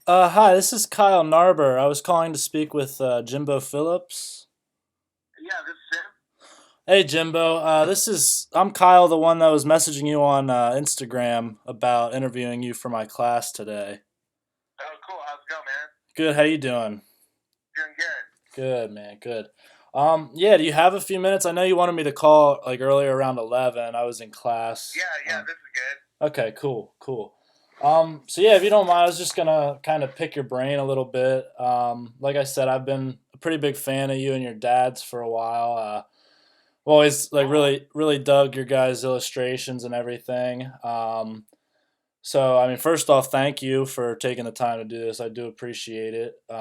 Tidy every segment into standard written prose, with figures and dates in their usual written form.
Hi, this is Kyle Narber. I was calling to speak with Jimbo Phillips. Yeah, this is Sam. Hey, Jimbo. I'm Kyle, the one that was messaging you on Instagram about interviewing you for my class today. Oh, cool. How's it going, man? Good. How you doing? Doing good. Good, man. Good. Yeah. Do you have a few minutes? I know you wanted me to call like earlier around 11. I was in class. Yeah, this is good. Okay. Cool. Cool. So yeah, if you don't mind, I was just gonna kind of pick your brain a little bit. Like I said, I've been a pretty big fan of you and your dad's for a while. I've always like Cool. really dug your guys' illustrations and everything. So I mean, first off, thank you for taking the time to do this. I do appreciate it. Yeah,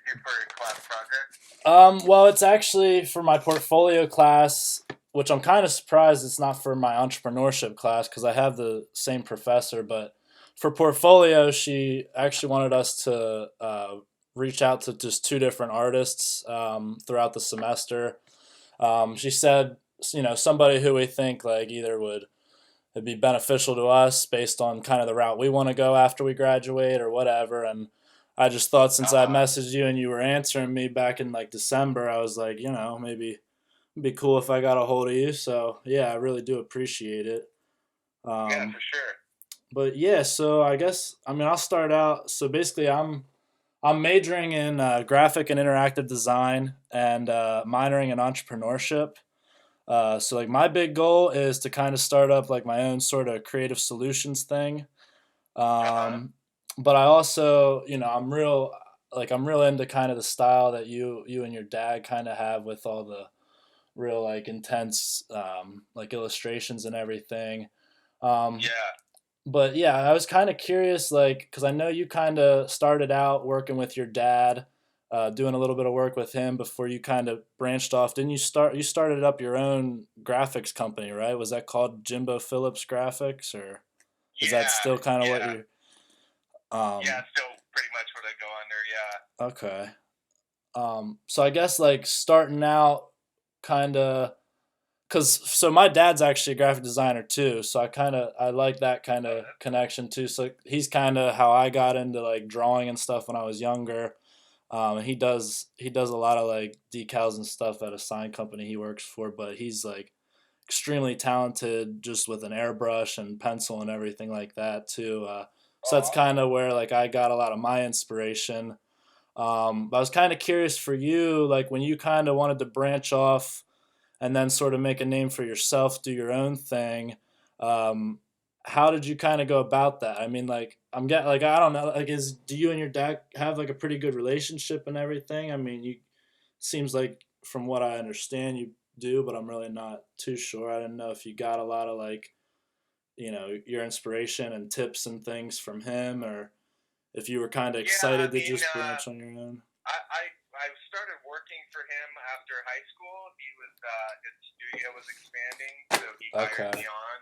here for a class project. Well, it's actually for my portfolio class, which I'm kind of surprised it's not for my entrepreneurship class because I have the same professor. But for portfolio, she actually wanted us to reach out to just two different artists throughout the semester. She said, somebody who we think like either would it'd be beneficial to us based on kind of the route we want to go after we graduate or whatever. And I just thought since I Uh, messaged you and you were answering me back in like December, I was like, maybe it'd be cool if I got a hold of you. So yeah, I really do appreciate it. yeah, Um, for sure. but yeah, so I guess I mean I'll start out. So basically, I'm majoring in graphic and interactive design and minoring in entrepreneurship. So like my big goal is to kind of start up like my own sort of creative solutions thing. Uh-huh. Um, but I also, I'm real into kind of the style that you and your dad kind of have with all the real like intense like illustrations and everything. Um, Yeah. but yeah, I was kind of curious, like, because I know you kind of started out working with your dad, doing a little bit of work with him before you kind of branched off. Didn't you start? You started up your own graphics company, right? Was that called Jimbo Phillips Graphics, or is that Yeah, still kind of what yeah. you're? Yeah, Um, still pretty much what I go under, yeah. okay. So I guess like starting out, kind of because so my dad's actually a graphic designer too, so I like that kind Oh, of that's cool. connection too. So he's kind of how I got into like drawing and stuff when I was younger. And he does a lot of like decals and stuff at a sign company he works for, but he's like extremely talented just with an airbrush and pencil and everything like that too. So Oh, that's kind awesome. of where like I got a lot of my inspiration. But I was kind of curious for you, like when you kind of wanted to branch off and then sort of make a name for yourself, do your own thing. Um, how did you kind of go about that? I mean, like I'm getting like I don't know, like is do you and your dad have like a pretty good relationship and everything? I mean, you seems like from what I understand you do, but I'm really not too sure. I didn't know if you got a lot of like your inspiration and tips and things from him, or if you were kind of Yeah, I excited to mean, just branch on your own. I, I I started working for him after high school. His studio was expanding, so he hired me Okay. on.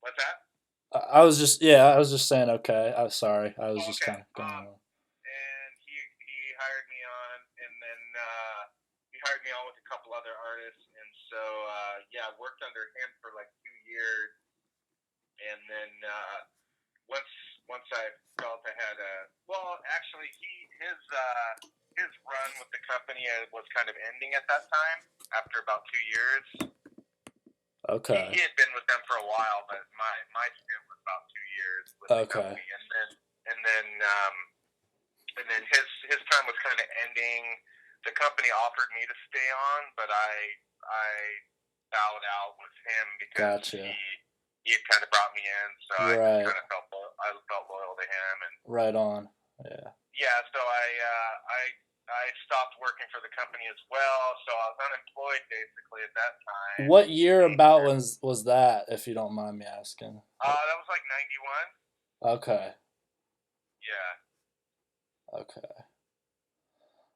What's that? I was just yeah, I was just saying okay. I'm sorry. I was Oh, just okay. kind of going on. And he hired me on, and then he hired me on with a couple other artists, and so yeah, I worked under him for like 2 years, and then once once I felt I had a actually his run with the company was kind of ending at that time after about 2 years. He Okay. had been with them for a while, but my stint was about 2 years with the Okay. company, and then and then his time was kind of ending. The company offered me to stay on, but I bowed out with him because Gotcha. he had kind of brought me in, so I just Right. kind of I felt loyal to him, and Right on. Yeah. yeah, so I stopped working for the company as well, so I was unemployed basically at that time. What year about And, was that, if you don't mind me asking? that was like 91. Okay. Yeah. Okay.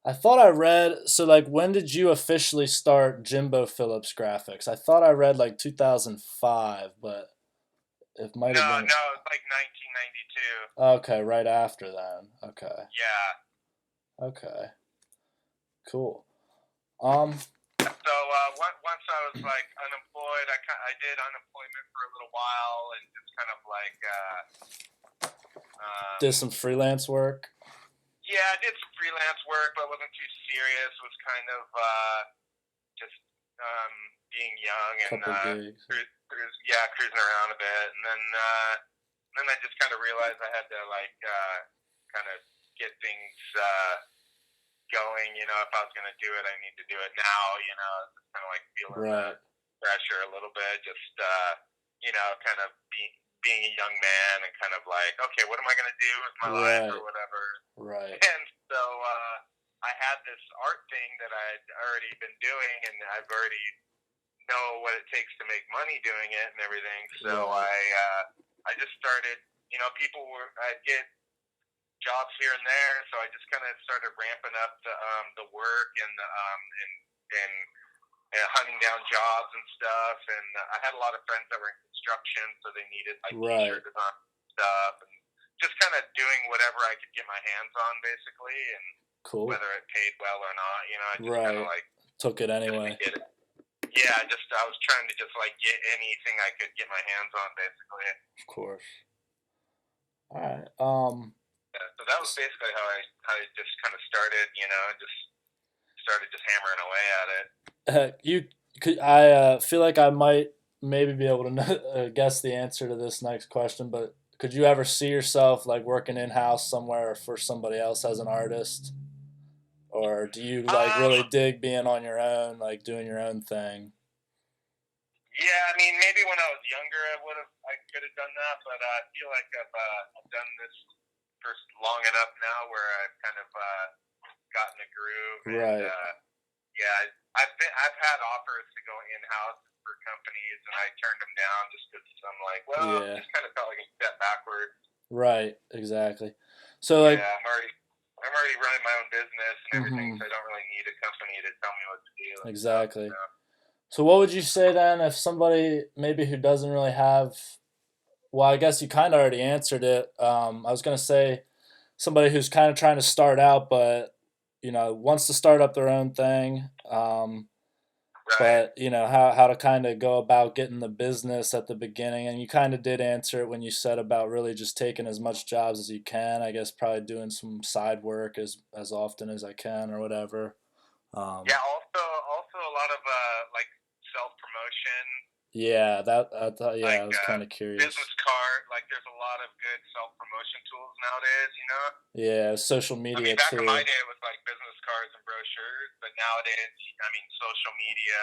I thought I read so like when did you officially start Jimbo Phillips Graphics? I thought I read like 2005, but it might have No, been no, it's like 1992. okay, right after then. Okay. Yeah. Okay. Cool. Um So once I was like unemployed, I did unemployment for a little while and just kind of like Um, Did some freelance work. yeah, I did some freelance work, but wasn't too serious. Was kind of just being young and Couple gigs. cruising around a bit, and then I just kind of realized I had to like kind of get things going. You know, if I was going to do it, I need to do it now. You know, just kind of like feeling the Right. pressure a little bit. Just you know, kind of being a young man and kind of like, okay, what am I going to do with my life or Right. whatever. Right. And so I had this art thing that I'd already been doing, and I've already know what it takes to make money doing it and everything. So Right. I just started. You know, I'd get jobs here and there, so I just kind of started ramping up the work and hunting down jobs and stuff. And I had a lot of friends that were in construction, so they needed like Right. t-shirt design stuff, and just kind of doing whatever I could get my hands on, basically, and Cool. whether it paid well or not. You know, I just kind of Right. like Took it just to anyway. get it. Yeah, just I was trying to just like get anything I could get my hands on, basically. Of course. All right. Yeah, so that was basically how I just kind of started. You know, just started just hammering away at it. You could. I feel like I might maybe be able to know, guess the answer to this next question, but could you ever see yourself like working in house somewhere for somebody else as an artist, or do you like Um, really dig being on your own, like doing your own thing? yeah, I mean, maybe when I was younger, I could have done that, but I feel like I've done this for long enough now where I've kind of gotten a groove, and Right. yeah, I've had offers to go in house for companies, and I turned them down just because I'm like, well, it Yeah. just kind of felt like a step backwards. Right. Exactly. So Yeah, like. I'm already running my own business and everything, Hmm. so I don't really need a company to tell me what to do and stuff. Exactly. So what would you say then if somebody maybe who doesn't really have, well, I guess you kind of already answered it. I was going to say somebody who's kind of trying to start out, but wants to start up their own thing. Right. But how to kind of go about getting the business at the beginning, and you kind of did answer it when you said about really just taking as much jobs as you can. I guess probably doing some side work as often as I can or whatever. Yeah. Also a lot of like self promotion, Yeah, that I thought. Yeah, I like was kind of curious. business card. Like there's a lot of good self promotion tools nowadays. You know. Yeah, social I mean, media back in my too. day, it was like business cards and brochures, but nowadays, I mean, social media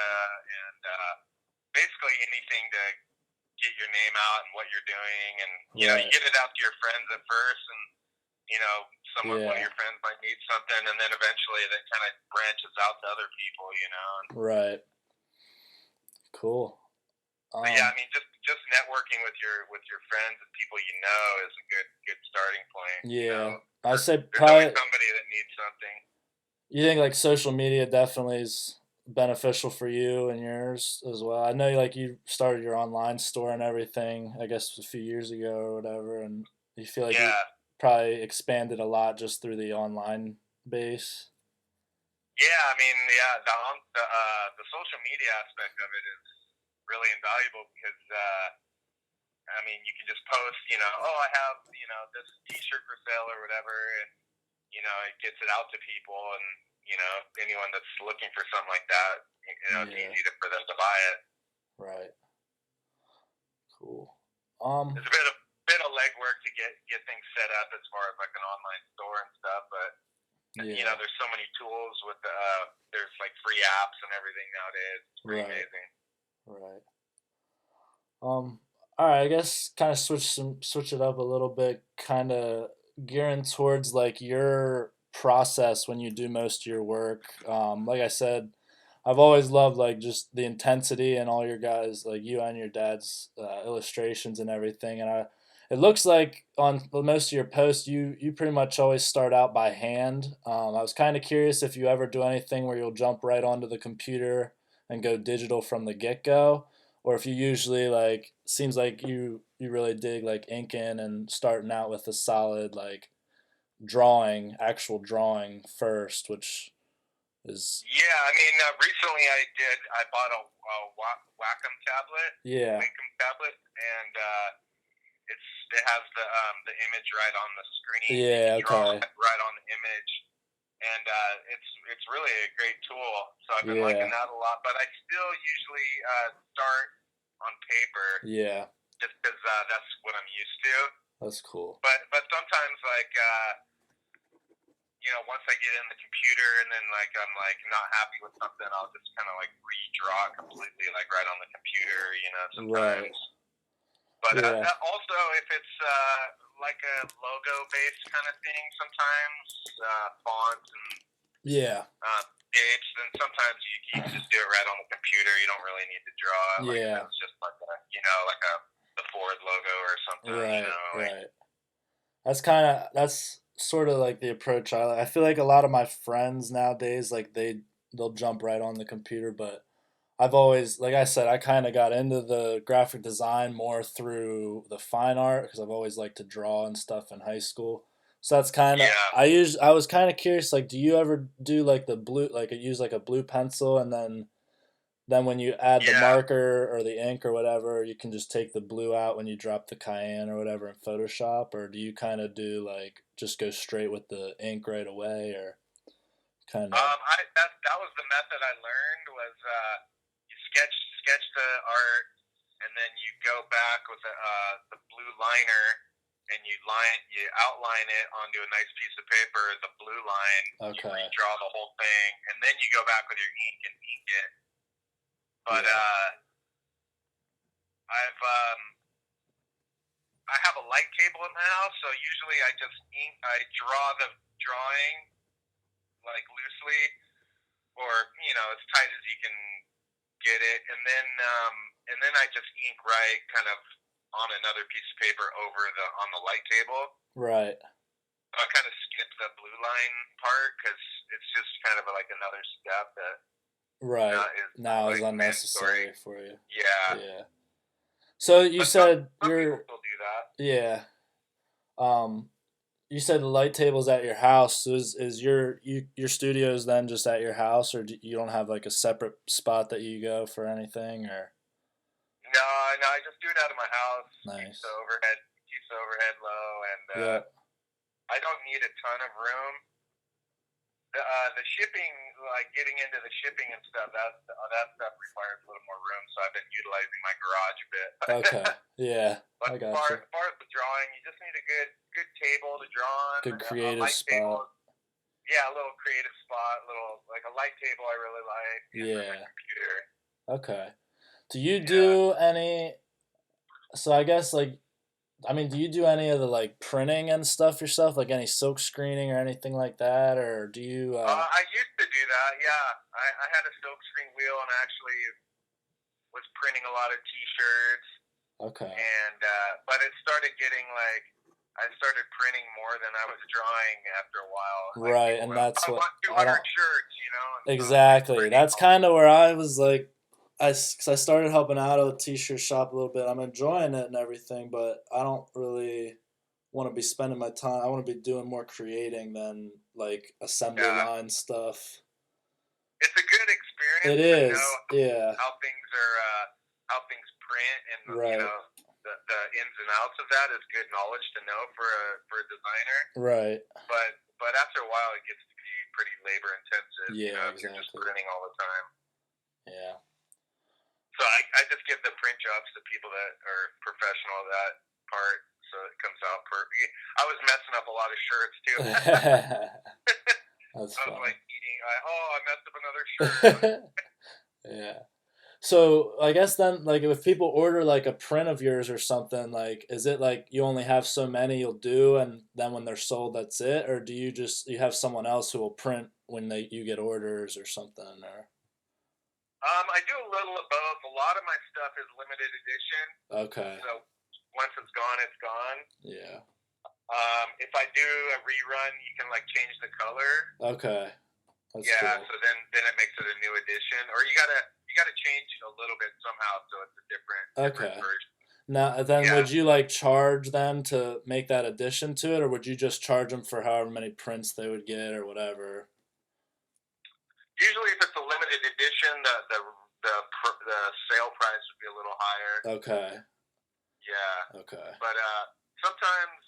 and basically anything to get your name out and what you're doing, and you Right. get it out to your friends at first, and one of Yeah. your friends might need something, and then eventually that kind of branches out to other people. And Right. Cool. but yeah, I Um. mean, just networking with your friends and people you know is a good starting point. Yeah. I say There's always probably. somebody that needs something. You think like social media definitely is beneficial for you and yours as well. I know like you started your online store and everything. I guess a few years ago or whatever, and you feel like you Yeah, probably expanded a lot just through the online base. yeah. I mean, yeah. The social media aspect of it is really invaluable because I mean, you can just post, oh, I have this T-shirt for sale or whatever, and it gets it out to people, and anyone that's looking for something like that, it's Yeah. easy for them to buy it. Right. Cool. There's a bit of legwork to get things set up as far as like an online store and stuff, but Yeah. there's so many tools with there's like free apps and everything nowadays. It's pretty Right. amazing. Right. All right. I guess kind of switch it up a little bit. Kind of gearing towards like your process when you do most of your work. Like I said, I've always loved like just the intensity and all your guys, like you and your dad's illustrations and everything. And it looks like on most of your posts, you pretty much always start out by hand. I was kind of curious if you ever do anything where you'll jump right onto the computer and go digital from the get go, or if you usually like seems like you really dig like inking and starting out with a solid like actual drawing first, which is Yeah, I mean, recently I bought a Wacom tablet, yeah. Wacom tablet, and it it has the image right on the screen, and you Yeah, draw okay. right on the image, and it's really a great tool. So I've been liking Yeah. that a lot. But I still usually start on paper Yeah. just because that's what I'm used to. That's cool. But sometimes like once I get in the computer and then like I'm like not happy with something, I'll just kind of like redraw it completely like right on the computer. Right. Sometimes. But Yeah. also, if it's like a logo-based kind of thing, sometimes fonts and Yeah. shapes, then sometimes you can just do it right on the computer. You don't really need to draw it. Like if Yeah. it's just like the Ford logo or something. Right. Like Right. That's sort of like the approach I like. I feel like a lot of my friends nowadays, like they'll jump right on the computer, but I've always, like I said, I kind of got into the graphic design more through the fine art because I've always liked to draw and stuff in high school. So that's kind of yeah, I was kind of curious, like, do you ever do like the blue, like use like a blue pencil, and then when you add the yeah. marker or the ink or whatever, you can just take the blue out when you drop the cayenne or whatever in Photoshop, or do you kind of do like just go straight with the ink right away, or kind of? That was the method I learned was you sketch the art and then you go back with the blue liner and you outline it onto a nice piece of paper, the blue line, you Okay. redraw the whole thing, and then you go back with your ink and ink it. But Yeah. I've I have a light table in my house, so usually I draw the drawing like loosely or as tight as you can get it, and then I just ink right kind of on another piece of paper over the on the light table. Right. I kind of skip the blue line part because it's just kind of like another step that Right. is Now is like mandatory. unnecessary for you. Yeah, Yeah. So you but said some people you're, still do that. yeah. Um, you said the light table's at your house. So is your studio's then just at your house, or you don't have like a separate spot that you go for anything, or? No, no, I just do it out of my house. Nice. Keeps the overhead low, and Yeah. I don't need a ton of room. The shipping, like getting into the shipping and stuff, that stuff requires a little more room. So I've been utilizing my garage a bit. Okay. Yeah. But I got you. as far as the drawing, you just need a good table to draw on. Good A creative light table, spot. yeah, a little creative spot, little like a light table I really like, and then my Yeah. computer. Okay. Do you Yeah. do any? So I guess like, I mean, do you do any of the like printing and stuff yourself, like any silk screening or anything like that, or do you? I used to do that. Yeah, I had a silk screen wheel and actually was printing a lot of T-shirts, Okay. and but it started getting like I started printing more than I was drawing after a while. Like Right, people and went, that's I what want I 200 don't shirts. And so I'm like exactly. printing That's all. kind of where I was like, cause I started helping out at a t-shirt shop a little bit. I'm enjoying it and everything, but I don't really want to be spending my time. I want to be doing more creating than like assembly Yeah, line stuff. it's a good It experience to know is, yeah, how things are, how things print, and right, the ins and outs of that is good knowledge to know for a designer. right, But after a while, it gets to be pretty labor intensive. yeah, If you're just exactly, printing all the time. yeah. So I just give the print jobs to people that are professional at that part, so it comes out per. I was messing up a lot of shirts too. That's I was funny. like eating. I messed up another shirt. Yeah. So I guess then, like, if people order like a print of yours or something, like, is it like you only have so many you'll do, and then when they're sold, that's it, or do you have someone else who will print when you get orders or something, or? I do a little of both. A lot of my stuff is limited edition, Okay. so once it's gone, it's gone. Yeah. If I do a rerun, you can like change the color. Okay. That's Yeah, cool. so then it makes it a new edition, or you gotta change a little bit somehow so it's a different Okay. version. Now, then, Yeah, would you like charge them to make that addition to it, or would you just charge them for however many prints they would get or whatever? usually if it's a limited edition, the sale price would be a little higher. Okay. Yeah, Okay. but sometimes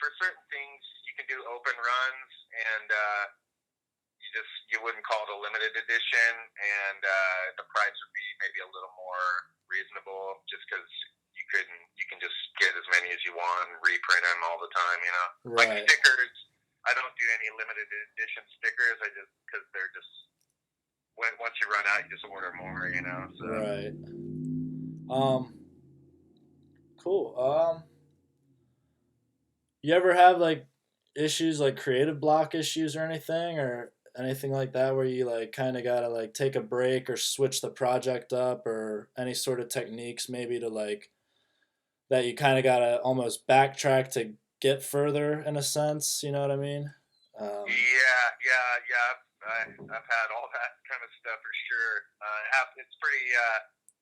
for certain things you can do open runs, and you wouldn't call it a limited edition, and the price would be maybe a little more reasonable, just because you can just get as many as you want and reprint them all the time. Like Right. stickers. I don't do any limited edition stickers. I just because they're just once you run out, you just order more. So. Right. Um. Cool. You ever have like issues like creative block issues or anything like that where you like kind of gotta like take a break or switch the project up or any sort of techniques maybe to like that you kind of gotta almost backtrack to get further in a sense. You know what I mean? Um, Yeah. I've had all that kind of stuff for sure. It's pretty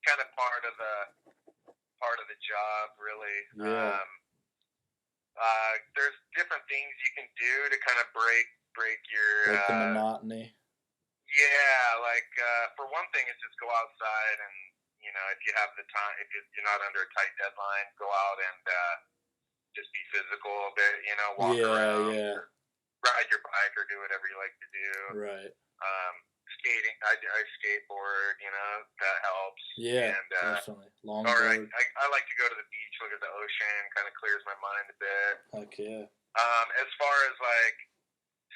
kind of part of the job, really. yeah, There's different things you can do to kind of break your break the monotony. yeah. Like for one thing, it's just go outside and if you have the time, if you're not under a tight deadline, go out and just be physical a bit. Walk Yeah, around, yeah, ride your bike, or do whatever you like to do. right. Um, Skating, I skateboard. That helps. Yeah, And definitely. or Longboard. I like to go to the beach, look at the ocean, kind of clears my mind a bit. Heck yeah. As far as like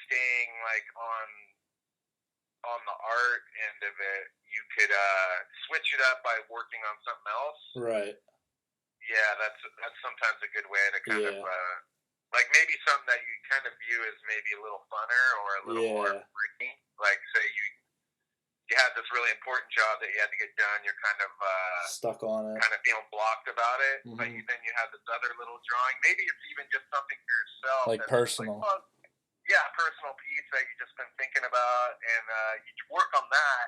staying like on the art end of it, you could switch it up by working on something else. Right. Yeah, that's sometimes a good way to kind of Yeah. like maybe something that you kind of view as maybe a little funner or a little more Yeah. free. Like say you had this really important job that you had to get done. You're Stuck on it. kind of feeling blocked about it, but Hmm. then you have this other little drawing. Maybe it's even just something for yourself Like that's just like, personal. well, yeah, a personal piece that you've just been thinking about, and you work on that,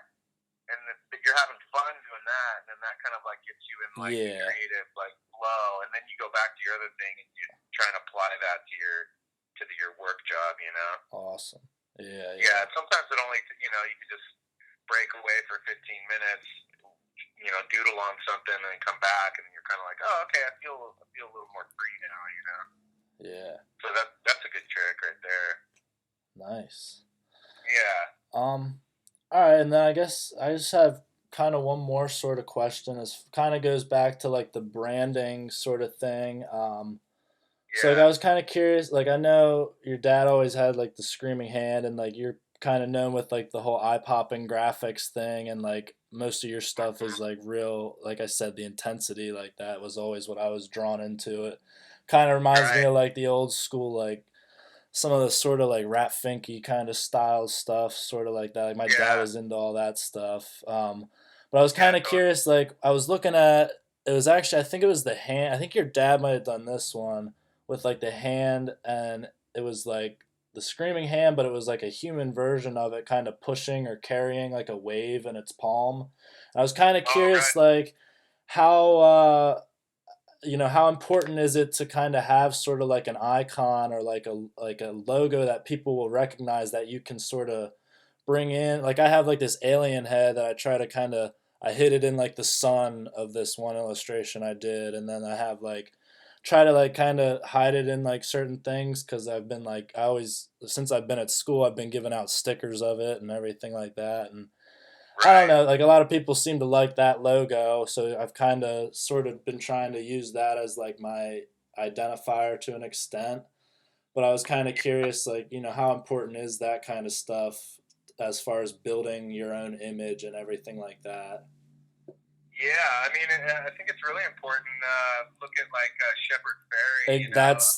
and you're having fun doing that, and then that kind of like gets you in like the Yeah. creative like flow, and then you go back to your other thing and you try and apply that to your work job. Awesome. Yeah, Yeah, yeah. sometimes it only you can just break away for 15 minutes, doodle on something, and then come back, and then you're kind of like, oh, okay, I feel a little more free now. Yeah. So that's a good trick right there. Nice. Yeah. All right, and then I guess I just have kind of one more sort of question. Is kind of goes back to like the branding sort of thing. So like Yeah. I was kind of curious. Like I know your dad always had like the screaming hand, and like you're kind of known with like the whole eye popping graphics thing, and like most of your stuff is like real. Like I said, the intensity like that was always what I was drawn into it. Kind of reminds me Right. of like the old school like some of the sort of like rap finky kind of style stuff, sort of like that. Like my dad Yeah. was into all that stuff. But I was Yeah. kind of curious. Like I was looking at it was actually I think it was the hand. I think your dad might have done this one with like the hand, and it was like the screaming hand, but it was like a human version of it, kind of pushing or carrying like a wave in its palm. And I was kind of Oh, curious, right. like how how important is it to kind of have sort of like an icon or like a logo that people will recognize that you can sort of bring in. Like I have like this alien head that I try to kind of I hid it in like the sun of this one illustration I did, and then I have like try to like kind of hide it in like certain things because I've been like I always since I've been at school I've been giving out stickers of it and everything like that. And I don't Right. know, like a lot of people seem to like that logo, so I've kind of sort of been trying to use that as like my identifier to an extent. But I was kind of curious, like, how important is that kind of stuff as far as building your own image and everything like that? Yeah. I mean, I think it's really important. Look at like Shepard Fairey. Like,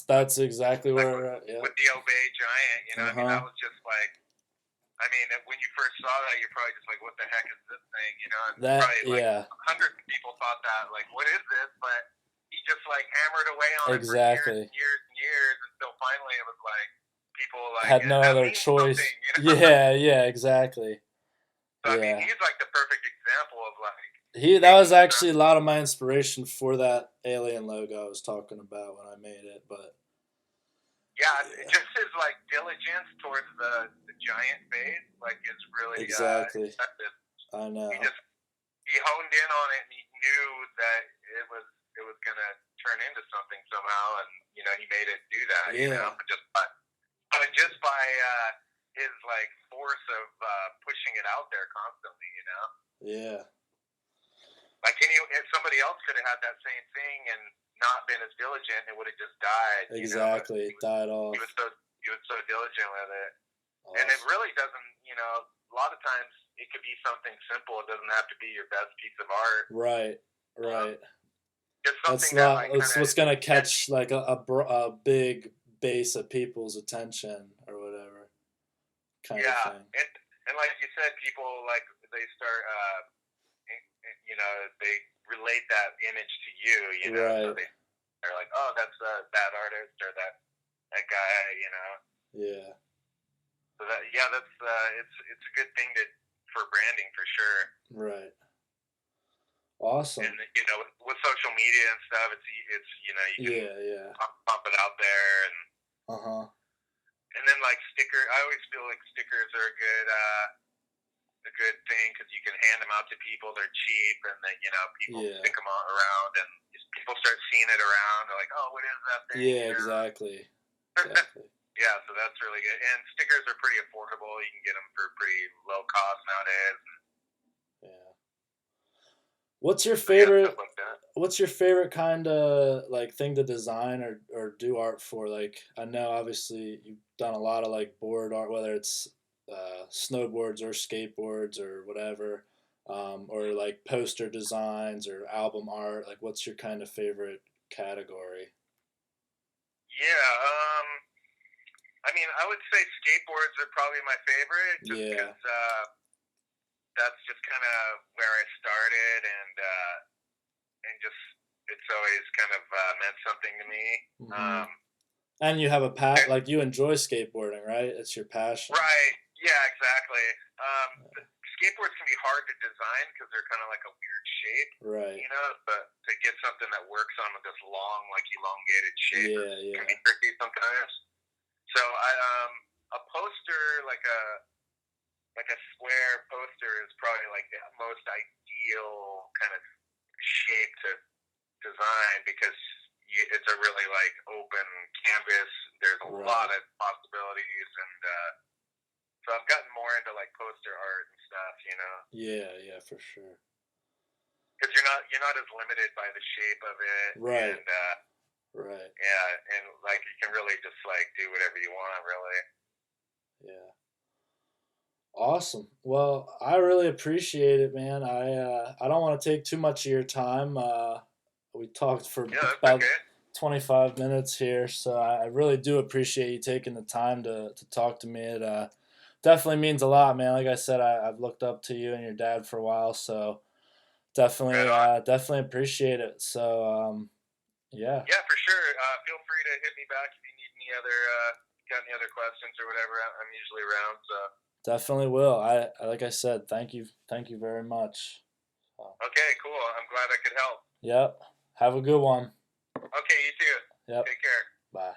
that's exactly Like where, yeah. with the Obey Giant. Uh I mean, that huh. was just like. I mean, when you first saw that, you're probably just like, "What the heck is this thing?" And That, probably like yeah, hundreds of people thought that, like, "What is this?" But he just like hammered away on it for years exactly. and years and years until finally it was like people were like, Had no "That other means something." choice. Yeah, yeah, exactly. So I mean, Yeah. he's like the perfect example of like That was taking actually a lot of my inspiration for that alien logo I was talking about when I made it. But yeah, yeah, just his like diligence towards the giant face, like is really exactly. impressive. I He know. just he honed in on it and he knew that it was it was gonna turn into something somehow, and he made it do that. Yeah. Just by his like force of pushing it out there constantly. Yeah. Like if somebody else could have had that same thing and not been as diligent, it would have just died. But Exactly. It died he off. was so diligent with it, and it Awesome. really doesn't. A lot of times it could be something simple. It doesn't have to be your best piece of art. Right. Um, Right. just That's something that not. like kind It's of what's gonna catch catchy. like a big base of people's attention or whatever kind of Yeah, thing. and like you said, people like they start. They relate that image to you. So Right. they're like, oh, that's that artist or that guy. Yeah. So that's it's a good thing for branding for sure. Right. And Awesome. with social media and stuff, it's you can Yeah. Yeah. pump it out there, Uh huh. and then like I always feel like stickers are a good thing because you can hand them out to people. They're cheap, and then people Yeah. stick them all around, and people start seeing it around. They're like, oh, what is that thing? Yeah. Exactly. Exactly. Yeah, so that's really good. And stickers are pretty affordable. You can get them for pretty low cost nowadays. Yeah. What's your So yeah, favorite? stuff like that. What's your favorite kind of like thing to design or do art for? Like I know obviously you've done a lot of like board art, whether it's snowboards or skateboards or whatever, or like poster designs or album art. Like, what's your kind of favorite category? Yeah, I mean, I would say skateboards are probably my favorite, just Yeah. because that's just kind of where I started, and just it's always kind of meant something to me. Hmm. Um, And you have a and, like you enjoy skateboarding, right? It's your passion. right? Yeah, exactly. The skateboards can be hard to design because they're kind of like a weird shape, Right. But to get something that works on this long, like elongated shape Yeah. can Yeah. be tricky sometimes. So a poster like a square poster is probably like the most ideal kind of shape to design because it's a really like open canvas. There's a lot Right. of possibilities, and so I've gotten more into like poster art and stuff. Yeah. Yeah. For sure. Because you're not as limited by the shape of it, Right. and Right. yeah, and like you can really just like do whatever you want, really. Yeah. Awesome. Well, I really appreciate it, man. I don't want to take too much of your time. We talked for Yeah, that's about okay. 25 minutes here, so I really do appreciate you taking the time to talk to me. It definitely means a lot, man. Like I said, I've looked up to you and your dad for a while, so Right definitely on. definitely appreciate it. So yeah, Yeah, for sure. Feel free to hit me back if you need any other got any other questions or whatever. I'm usually around. So definitely will. Like I said, thank you very much. So, okay, cool. I'm glad I could help. yep. Have a good one. Okay, you too. Yep. Take care. Bye.